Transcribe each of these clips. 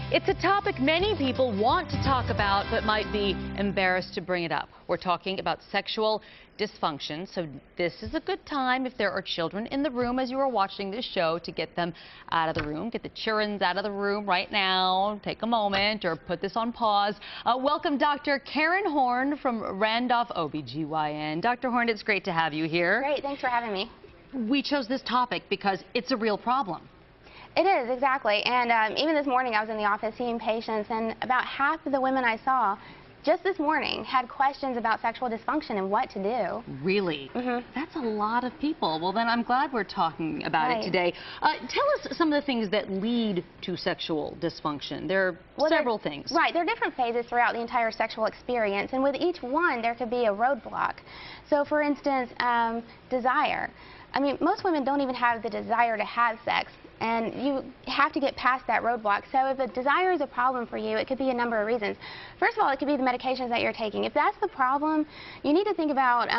It's a topic many people want to talk about but might be embarrassed to bring it up. We're talking about sexual dysfunction, so this is a good time if there are children in the room as you are watching this show to get them out of the room. Get the children out of the room right now. Take a moment or put this on pause. Welcome Dr. Karen Horne from Randolph OBGYN. Dr. Horne, it's great to have you here. Great, thanks for having me. We chose this topic because it's a real problem. It is, exactly. And even this morning I was in the office seeing patients, and about half of the women I saw just this morning had questions about sexual dysfunction and what to do. Really? Mm-hmm. That's a lot of people. Well, then I'm glad we're talking about it today. Tell us some of the things that lead to sexual dysfunction. There are several things. Right. There are different phases throughout the entire sexual experience, and with each one there could be a roadblock. So, for instance, desire. I mean, most women don't even have the desire to have sex, and you have to get past that roadblock. So if a desire is a problem for you, it could be a number of reasons. First of all, it could be the medications that you're taking. If that's the problem, you need to think about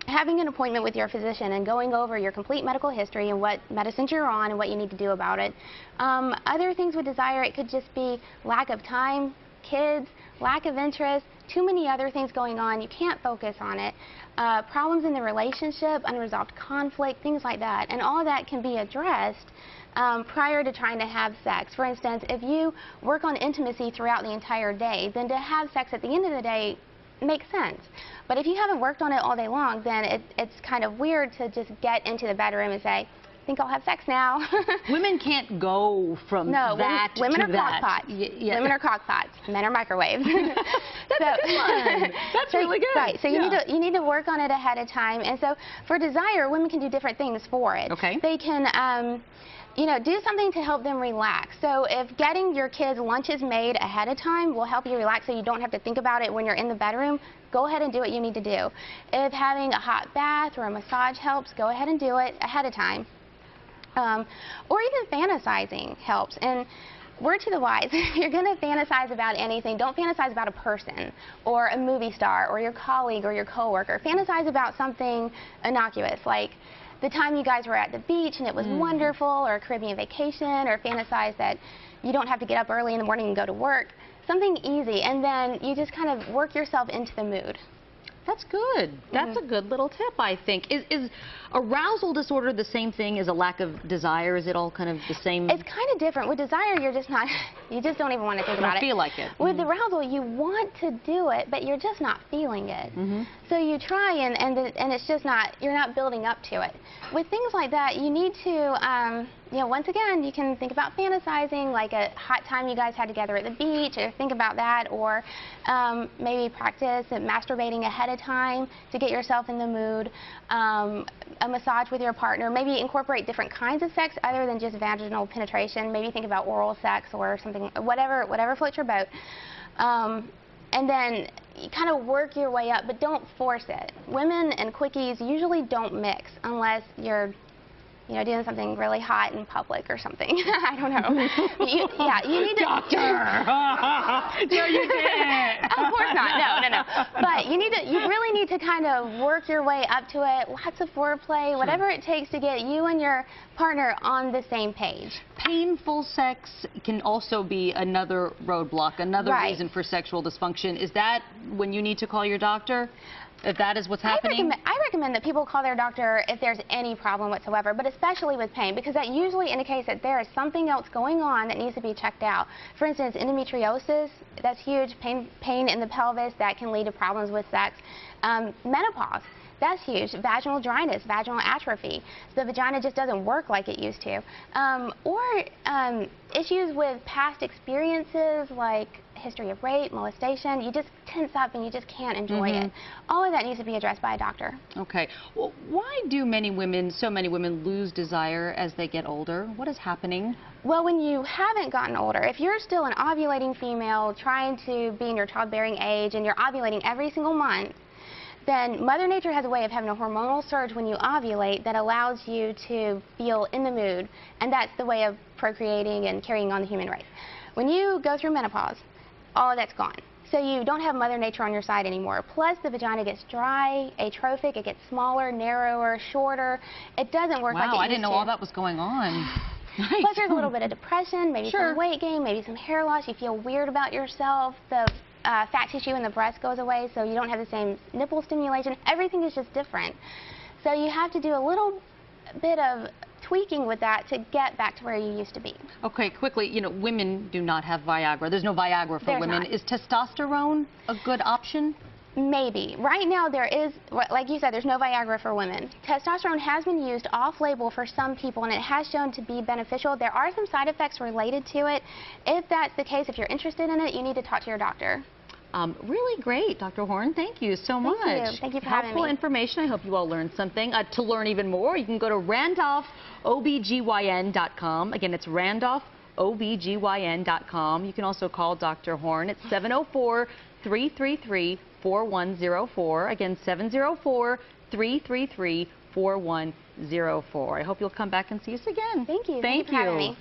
having an appointment with your physician and going over your complete medical history and what medicines you're on and what you need to do about it. Other things with desire, it could just be lack of time, kids, lack of interest, too many other things going on. You can't focus on it. Problems in the relationship, unresolved conflict, things like that. And all of that can be addressed prior to trying to have sex. For instance, if you work on intimacy throughout the entire day, then to have sex at the end of the day makes sense. But if you haven't worked on it all day long, then it's kind of weird to just get into the bedroom and say, I think I'll have sex now. Women can't go from that to women are that. Crock-pots. Yeah. Women are crock-pots. Men are microwaves. That's a good one. That's really good. Right. So you need to work on it ahead of time. And so for desire, women can do different things for it. Okay. They can do something to help them relax. So if getting your kids lunches made ahead of time will help you relax so you don't have to think about it when you're in the bedroom, go ahead and do what you need to do. If having a hot bath or a massage helps, go ahead and do it ahead of time. Or even fantasizing helps. And word to the wise, if you're going to fantasize about anything, don't fantasize about a person or a movie star or your colleague or your coworker. Fantasize about something innocuous, like the time you guys were at the beach and it was wonderful, or a Caribbean vacation, or fantasize that you don't have to get up early in the morning and go to work. Something easy, and then you just kind of work yourself into the mood. That's good. That's a good little tip, I think. Is arousal disorder the same thing as a lack of desire? Is it all kind of the same? It's kind of different. With desire, you're just not, you just don't even want to think about it. Feel like it. With arousal, you want to do it, but you're just not feeling it. So you try, and it's just not, you're not building up to it. With things like that, you need to, once again, you can think about fantasizing, like a hot time you guys had together at the beach, or think about that, or maybe practice masturbating ahead of time to get yourself in the mood, a massage with your partner, maybe incorporate different kinds of sex other than just vaginal penetration, maybe think about oral sex or something, whatever floats your boat. And then you kind of work your way up, but don't force it. Women and quickies usually don't mix unless you're doing something really hot in public or something. I don't know. You need to... Doctor! No, you didn't. Of course not. No. But you really need to kind of work your way up to it. Lots of foreplay, whatever it takes to get you and your partner on the same page. Painful sex can also be another roadblock, another reason for sexual dysfunction. Is that when you need to call your doctor? If that is what's happening? I recommend that people call their doctor if there's any problem whatsoever, but especially with pain, because that usually indicates that there is something else going on that needs to be checked out. For instance, endometriosis, that's huge, pain in the pelvis that can lead to problems with sex. Menopause, that's huge. Vaginal dryness, vaginal atrophy. The vagina just doesn't work like it used to. Or issues with past experiences like history of rape, molestation. You just tense up and you just can't enjoy it. All of that needs to be addressed by a doctor. Okay. Well, why do so many women lose desire as they get older? What is happening? Well, when you haven't gotten older, if you're still an ovulating female trying to be in your childbearing age and you're ovulating every single month, then Mother Nature has a way of having a hormonal surge when you ovulate that allows you to feel in the mood, and that's the way of procreating and carrying on the human race. When you go through menopause, all of that's gone. So you don't have Mother Nature on your side anymore. Plus, the vagina gets dry, atrophic, it gets smaller, narrower, shorter. It doesn't work like it used to. Wow, I didn't know all that was going on. Nice. Plus, there's a little bit of depression, maybe Sure. some weight gain, maybe some hair loss. You feel weird about yourself. The fat tissue in the breast goes away, so you don't have the same nipple stimulation. Everything is just different. So you have to do a little bit of tweaking with that to get back to where you used to be. Okay, quickly, you know, women do not have Viagra. There's no Viagra for There's women. not. Is testosterone a good option? Maybe. Right now there is, like you said, there's no Viagra for women. Testosterone has been used off-label for some people, and it has shown to be beneficial. There are some side effects related to it. If that's the case, if you're interested in it, you need to talk to your doctor. Really great, Dr. Horne. Thank you so much. Thank you for having me. Helpful information. I hope you all learned something. To learn even more, you can go to RandolphOBGYN.com. Again, it's RandolphOBGYN.com. You can also call Dr. Horne at 704-333-4104. Again, 704-333-4104. I hope you'll come back and see us again. Thank you. Thank Thank you for having me.